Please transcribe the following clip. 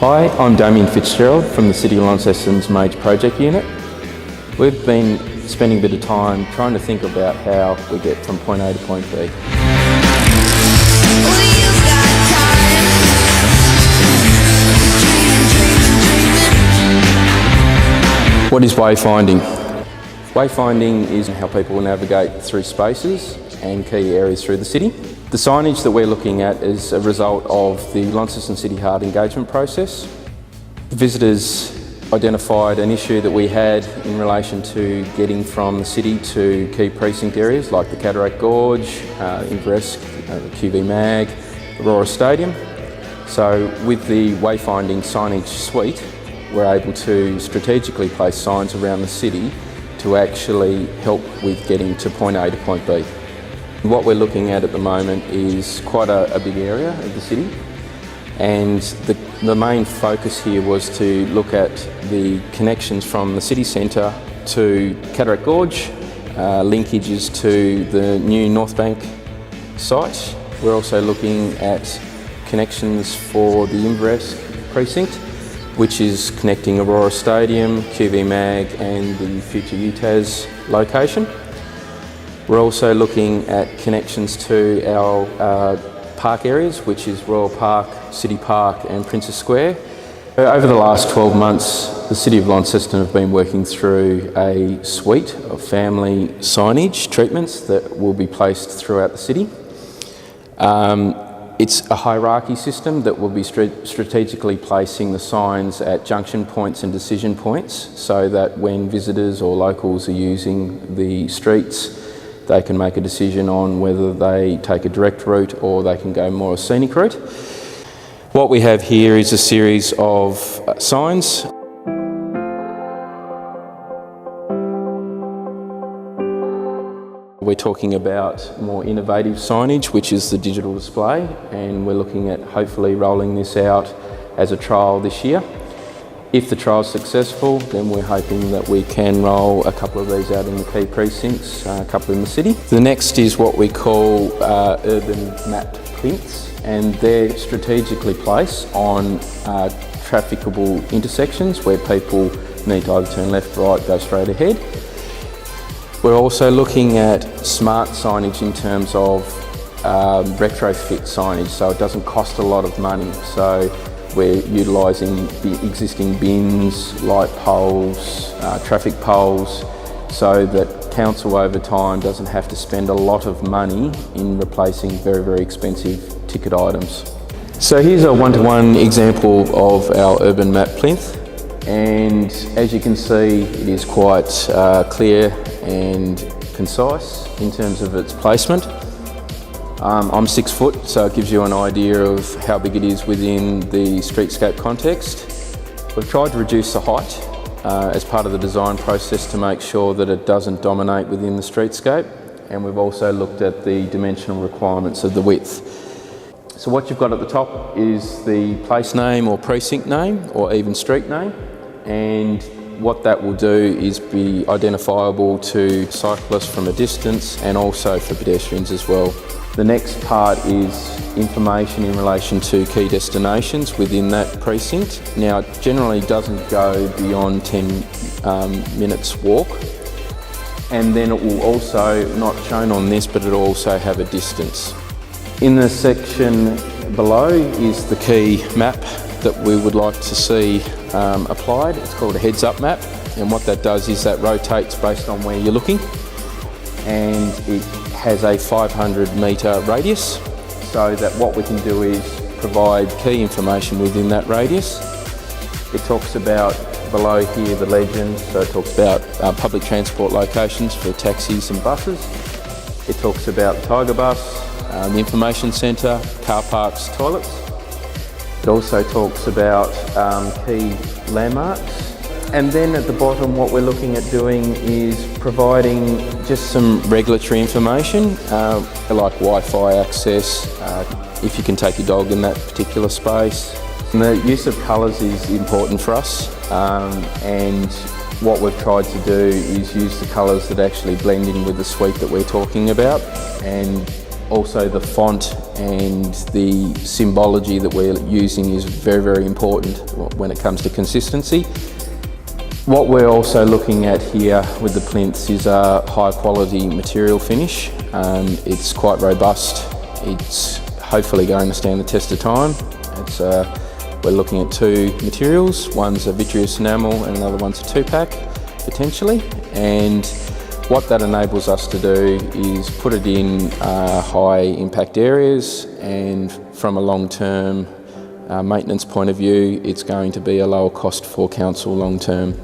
Hi, I'm Damien Fitzgerald from the City of Launceston's Major Project Unit. We've been spending a bit of time trying to think about how we get from point A to point B. What is wayfinding? Wayfinding is how people navigate through spaces and key areas through the city. The signage that we're looking at is a result of the Launceston City Heart engagement process. The visitors identified an issue that we had in relation to getting from the city to key precinct areas like the Cataract Gorge, Inverest, QV Mag, Aurora Stadium. So with the wayfinding signage suite, we're able to strategically place signs around the city to actually help with getting to point A to point B. What we're looking at the moment is quite a big area of the city, and the main focus here was to look at the connections from the city centre to Cataract Gorge, linkages to the new North Bank site. We're also looking at connections for the Inverest precinct, which is connecting Aurora Stadium, QV Mag and the future UTAS location. We're also looking at connections to our park areas, which is Royal Park, City Park and Princess Square. Over the last 12 months, the City of Launceston have been working through a suite of family signage treatments that will be placed throughout the city. It's a hierarchy system that will be strategically placing the signs at junction points and decision points so that when visitors or locals are using the streets, they can make a decision on whether they take a direct route or they can go more a scenic route. What we have here is a series of signs. We're talking about more innovative signage, which is the digital display, and we're looking at hopefully rolling this out as a trial this year. If the trial's successful, then we're hoping that we can roll a couple of these out in the key precincts, a couple in the city. The next is what we call urban mapped plinths, and they're strategically placed on trafficable intersections where people need to either turn left, right, go straight ahead. We're also looking at smart signage in terms of retrofit signage, so it doesn't cost a lot of money. So we're utilising the existing bins, light poles, traffic poles, so that council over time doesn't have to spend a lot of money in replacing very, very expensive ticket items. So here's a one-to-one example of our urban map plinth, and as you can see, it is quite clear and concise in terms of its placement. I'm 6 foot, so it gives you an idea of how big it is within the streetscape context. We've tried to reduce the height as part of the design process to make sure that it doesn't dominate within the streetscape, and we've also looked at the dimensional requirements of the width. So what you've got at the top is the place name or precinct name or even street name, and what that will do is be identifiable to cyclists from a distance and also for pedestrians as well. The next part is information in relation to key destinations within that precinct. Now, it generally doesn't go beyond 10 minutes walk, and then it will also, not shown on this, but it'll also have a distance. In the section below is the key map that we would like to see applied. It's called a heads-up map, and what that does is that rotates based on where you're looking, and it has a 500 metre radius, so that what we can do is provide key information within that radius. It talks about below here the legend, so it talks about public transport locations for taxis and buses. It talks about the Tiger Bus, the information centre, car parks, toilets. It also talks about key landmarks. And then at the bottom, what we're looking at doing is providing just some regulatory information, like Wi-Fi access, if you can take your dog in that particular space. And the use of colours is important for us, and what we've tried to do is use the colours that actually blend in with the suite that we're talking about, and Also the font and the symbology that we're using is very, very important when it comes to consistency. What we're also looking at here with the plinths is a high quality material finish. It's quite robust. It's hopefully going to stand the test of time. We're looking at two materials. One's a vitreous enamel and another one's a 2-pack potentially. And what that enables us to do is put it in high impact areas, and from a long-term maintenance point of view, it's going to be a lower cost for council long-term.